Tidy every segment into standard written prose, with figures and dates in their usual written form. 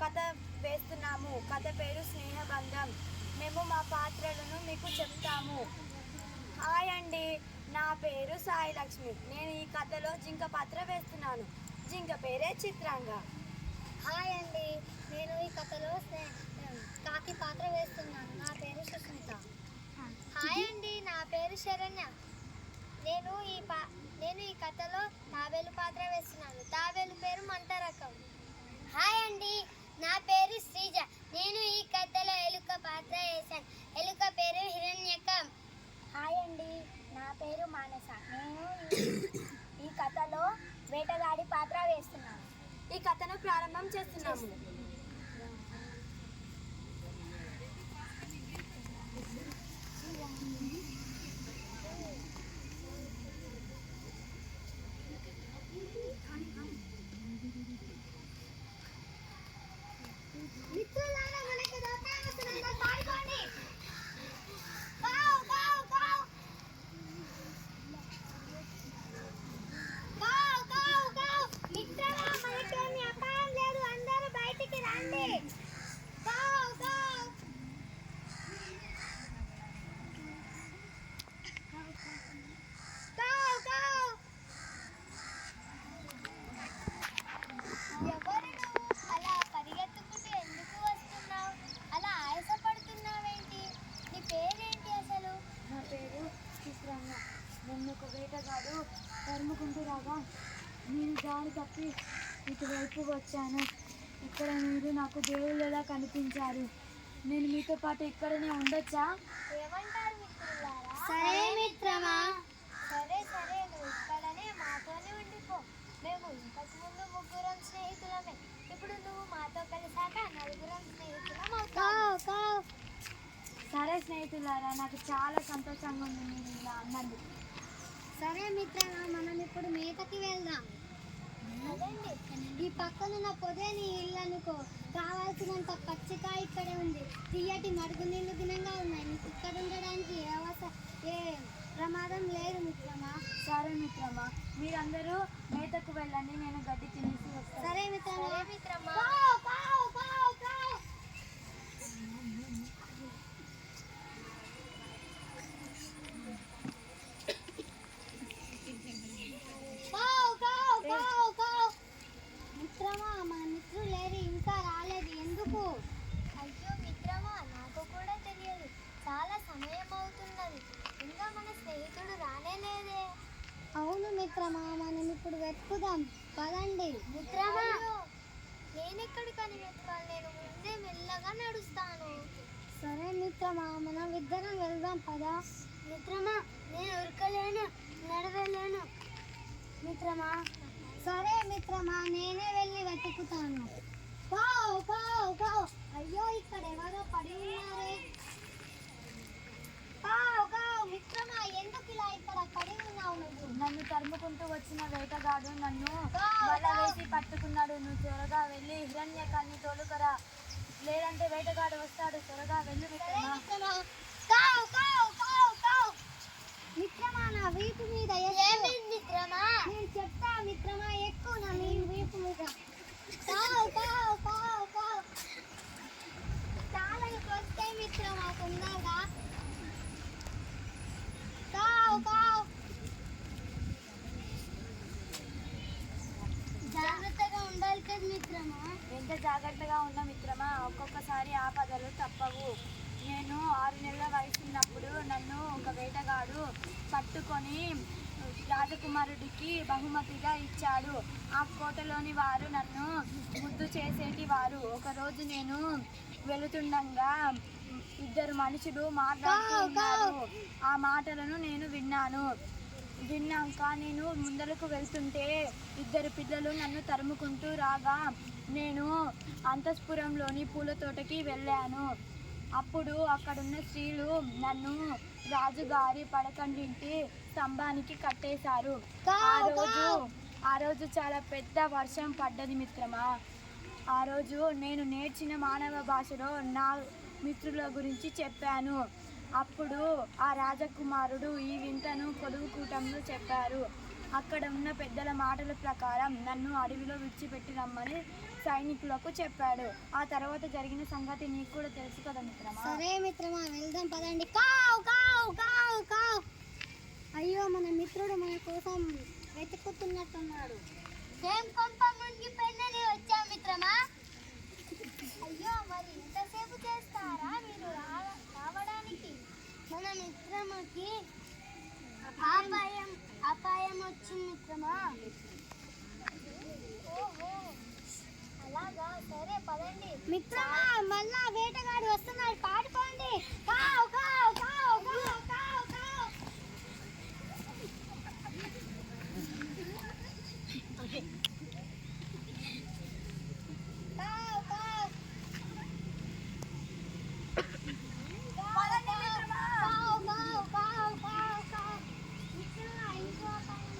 కథ వేస్తున్నాము. కథ పేరు స్నేహబంధం. మేము మా పాత్రలను మీకు చెప్తాము. హాయ్ అండి, నా పేరు సాయి లక్ష్మి. నేను ఈ కథలో జింక పాత్ర వేస్తున్నాను. జింక పేరే చిత్రాంగ. హాయ్ అండి, నేను ఈ కథలో కాకి పాత్ర వేస్తున్నాను. నా పేరు సుస్మిత. హాయ్ అండి, నా పేరు శరణ్య. నేను ఈ కథలో తాబేలు పాత్ర వేస్తున్నాను. తాబేలు పేరు మంటరకం. హాయ్ అండి, నా పేరు శ్రీజ. నేను ఈ కథలో ఎలుక పాత్ర వేశాను. ఎలుక పేరు హిరణ్యకం. హాయ్ అండి, నా పేరు మానస. నేను ఈ కథలో వేటగాడి పాత్ర వేస్తున్నాను. ఈ కథను ప్రారంభం చేస్తున్నాము. మిత్రులారా, మనకి దొంగ వస్తున్నాడు, పాడుకోండి. కావ్ కావ్ కావ్ కావ్ కావ్ కావ్. మిత్రులారా, మనకేమీ అపాయం లేదు, అందరూ బయటికి రండి. కావ్ కావ్ కావ్ కావ్. ఎవరు నువ్వు? అలా పరిగెత్తుకుంటూ ఎందుకు వస్తున్నావు? అలా ఆయాసపడుతున్నావేంటి? నీ పేరేంటి అసలు? నా పేరు చిత్రాంగ. నన్ను ఒక వేటగాడు తరుముకుంటూ రాగా నేను దారి తప్పి ఇటువైపు వచ్చాను. ఇక్కడ మీరు నాకు దేవుళ్ళలా కనిపించారు. నేను మీతో పాటు ఇక్కడనే ఉండొచ్చా? ఏమంటారు మిత్రులారా? సరే మిత్రమా. సరే సరే, నువ్వు ఇక్కడనే మాతోనే ఉండిపో. మేము ఇంతకు ముందు ముగ్గురం స్నేహితులమే. ఇప్పుడు నువ్వు మాతో కలిసాక నలుగురం స్నేహితులం అవుతావు. సరే స్నేహితులారా, నాకు చాలా సంతోషంగా ఉంది మీరు ఇలా అన్నందుకు. సరే మిత్రమా, మనం ఇప్పుడు మేతకి వెళ్దాం. అదండి, ఈ పక్కనున్న పొదే నీ ఇల్లు అనుకో. కావాల్సినంత పచ్చిక ఇక్కడే ఉంది. తీయటి మడుగు నీళ్ళు దినంగా ఉన్నాయి. నీకు ఇక్కడ ఉండడానికి ఏ ప్రమాదం లేదు మిత్రమా. సరే మిత్రమా, మీరందరూ మేతకు వెళ్ళండి, నేను గడ్డి తినేసి వస్తాను. సరే మిత్రమా. మిత్రమా, మన మిత్రులు లేరు, ఇంకా రాలేదు. ఎందుకు? అయ్యో మిత్రమా, నాకు కూడా తెలియదు. చాలా సమయం అవుతున్నది, ఇంకా మన స్నేహితుడు రానే లేదే. అవును మిత్రమా, మనం ఇప్పుడు వెతుకుదాం. పదండి మిత్రమా. నేనెక్కడికని వెతకాలి? నేను ముందే మెల్లగా నడుస్తాను. సరే మిత్రమా, మనం ఇద్దరం వెళ్దాం. పదా మిత్రమా. నేను ఉరకలేను, నడవలేను మిత్రమా. సరే మిత్రమా, నేనే వెళ్ళి వెతుకుతాను. కావ్ కావ్ కావ్. అయ్యో, ఇక్కడ ఎవరో పడి ఉన్నారే. కావ్ కావ్. మిత్రమా, ఎందుకు ఇలా ఇక్కడ పడి ఉన్నావు నువ్వు? నన్ను తరుముకుంటూ వచ్చిన వేటగాడు నన్ను వల వేసి పట్టుకున్నాడు. నువ్వు త్వరగా వెళ్ళి హిరణ్యకాన్ని తోలుకరా, లేదంటే వేటగాడు వస్తాడు. త్వరగా వెళ్ళు మిత్రమా. కావ్ కావ్ కావ్ కావ్. మిత్రమా, నా వీపు మీద మిత్రమా. నేను చెప్తా మిత్రమా, ఎక్కువ నా వీపు మీద. కావ్ కావ్ కావ్ కావ్. చాలకు వస్తే మిత్రమా, తొందరగా. కావ్ కావ్. జాగ్రత్తగా ఉండాలి కదా మిత్రమా. ఎంత జాగ్రత్తగా ఉన్న మిత్రమా, ఒక్కొక్కసారి ఆపదలు తప్పవు. నేను 6 నెలల వయసున్నప్పుడు నన్ను ఒక వేటగాడు పట్టుకొని రాజకుమారుడికి బహుమతిగా ఇచ్చాడు. ఆ కోటలోని వారు నన్ను ముద్దు చేసేటి వారు. ఒకరోజు నేను వెళుతుండగా 2 మనుషులు మాట్లాడుతున్నారు. ఆ మాటలను నేను విన్నాక నేను ముందరకు వెళ్తుంటే 2 పిల్లలు నన్ను తరుముకుంటూ రాగా నేను అంతఃపురంలోని పూల తోటకి వెళ్ళాను. అప్పుడు అక్కడున్న స్త్రీలు నన్ను రాజుగారి పడకండింటి స్తంభానికి కట్టేశారు. ఆ రోజు చాలా పెద్ద వర్షం పడ్డది మిత్రమా. ఆ రోజు నేను నేర్చిన మానవ భాషలో నా మిత్రుల గురించి చెప్పాను. అప్పుడు ఆ రాజకుమారుడు ఈ వింతను కొలువు కూటంలో చెప్పారు. అక్కడ ఉన్న పెద్దల మాటల ప్రకారం నన్ను అడవిలో విడిచిపెట్టి రమ్మని సైనికులకు చెప్పాడు. ఆ తర్వాత జరిగిన సంగతి నీకు కూడా తెలుసు కదా మిత్రమా. సరే మిత్రమా, వెళ్దాం పదండి. కావ్ కావ్ కావ్ కావ్. అయ్యో, మన మిత్రుడు మన కోసం వెతుకుతున్నట్టున్నాడు. ఏం కొంప మునిగిపోయిందని వచ్చా మిత్రమా? అయ్యో, మరి ఇంతసేపు చేస్తారా మీరు రావడానికి? మన మిత్రమకి అపాయం వచ్చింది మిత్రమా. ఓహో, అలాగా, సరే పదండి. మిత్రమా, మళ్ళా వేటగాడు వస్తున్నాడు, పాడుకోండి. కావ్ కావ్ కావ్ కావ్ కావ్ కావ్. కావ్ కావ్. కావ్ కావ్ కావ్ కావ్ కావ్. మిత్రమా, ఇంకో అపాయం.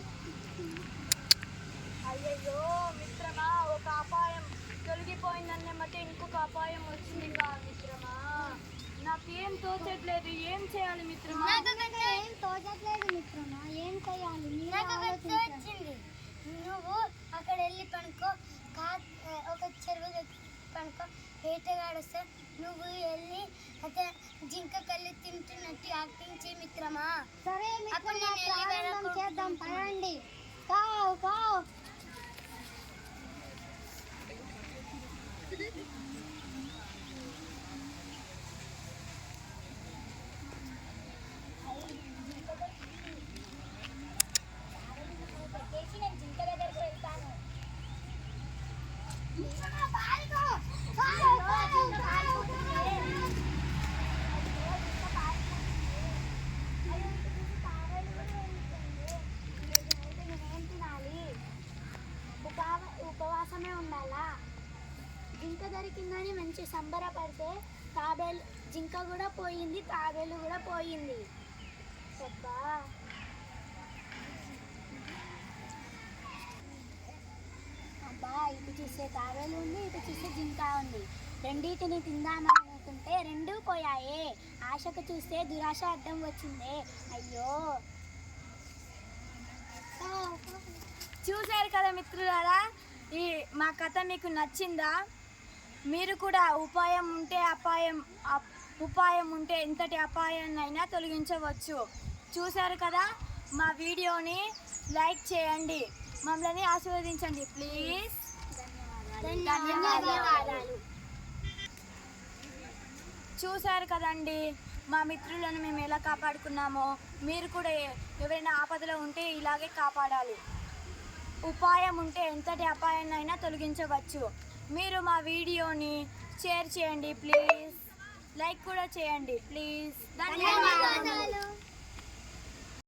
అయ్యయ్యో మిత్రమా, ఒక అపాయం తొలగిపోయిందనే మధ్య ఇంకొక అపాయం వచ్చింది కా మిత్రమా. నాకేం తోచట్లేదు, ఏం చేయాలి మిత్రమా? ఏం తోచట్లేదు మిత్రమా, ఏం చేయాలి? వచ్చింది. నువ్వు అక్కడ వెళ్ళి పనుకో, ఒక చెరువు దగ్గర పనుకో. వేటగాడు వస్తే నువ్వు వెళ్ళి అదే జింక కళ్ళు తింటున్నట్టు యాక్టింగ్ చేయి మిత్రమా. సరే, అప్పుడు నేను చేద్దాం, పడండి. కావ్ కావ్. నేను జింక దగ్గరికి వెళ్తాను. ఉపవాసమే ఉండాలా? జింక దొరికిందని మంచి సంబరపడితే జింక కూడా పోయింది, తాబేలు కూడా పోయింది. అబ్బా, ఇటు చూస్తే తాబేలు ఉంది, ఇటు చూస్తే జింక ఉంది. రెండింటిని తిందామని అనుకుంటే రెండూ పోయాయే. ఆశకు చూస్తే దురాశ అడ్డం వచ్చిందే. అయ్యో. చూశారు కదా మిత్రులారా, మా కథ మీకు నచ్చిందా? మీరు కూడా ఉపాయం ఉంటే ఎంతటి అపాయాన్నైనా తొలగించవచ్చు. చూశారు కదా, మా వీడియోని లైక్ చేయండి, మమ్మల్ని ఆశీర్వదించండి ప్లీజ్. ధన్యవాదాలు. చూశారు కదండి మా మిత్రులను మేము ఎలా కాపాడుకున్నామో. మీరు కూడా ఎవరైనా ఆపదలో ఉంటే ఇలాగే కాపాడాలి. ఉపాయం ఉంటే ఎంతటి అపాయాన్నైనా తొలగించవచ్చు. మీరు మా వీడియోని షేర్ చేయండి ప్లీజ్, లైక్ కూడా చేయండి ప్లీజ్. ధన్యవాదాలు.